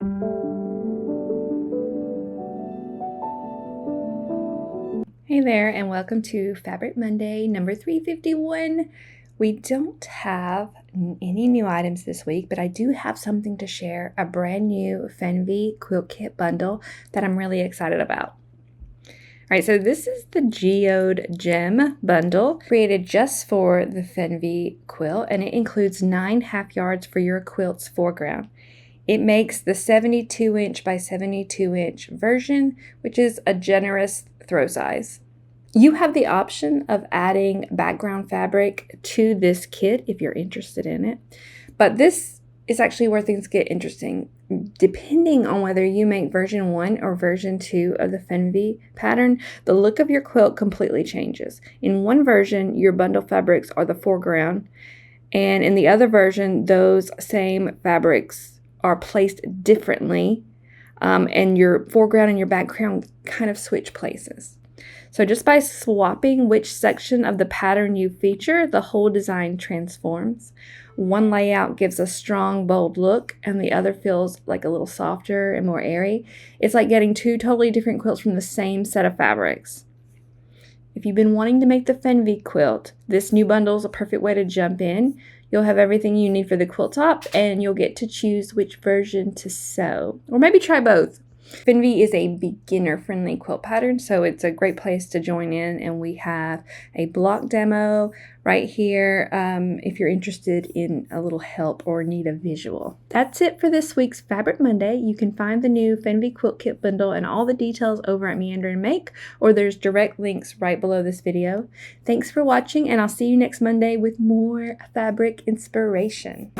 Hey there, and welcome to Fabric Monday number 351. We don't have any new items this week, but I do have something to share, a brand new Fernweh Quilt Kit bundle that I'm really excited about. All right, so this is the GeoGem Bundle created just for the Fernweh quilt, and it includes 9 half yards for your quilt's foreground. It makes the 72-inch by 72-inch version, which is a generous throw size. You have the option of adding background fabric to this kit if you're interested in it, but this is actually where things get interesting. Depending on whether you make version 1 or version 2 of the Fernweh pattern, the look of your quilt completely changes. In one version, your bundle fabrics are the foreground, and in the other version, those same fabrics are placed differently, and your foreground and your background kind of switch places. So just by swapping which section of the pattern you feature, the whole design transforms. One layout gives a strong, bold look, and the other feels like a little softer and more airy. It's like getting 2 totally different quilts from the same set of fabrics. If you've been wanting to make the Fernweh quilt, this new bundle is a perfect way to jump in. You'll have everything you need for the quilt top, and you'll get to choose which version to sew, or maybe try both. Fernweh is a beginner-friendly quilt pattern, so it's a great place to join in, and we have a block demo right here if you're interested in a little help or need a visual. That's it for this week's Fabric Monday. You can find the new Fernweh Quilt Kit bundle and all the details over at Meander and Make, or there's direct links right below this video. Thanks for watching, and I'll see you next Monday with more fabric inspiration.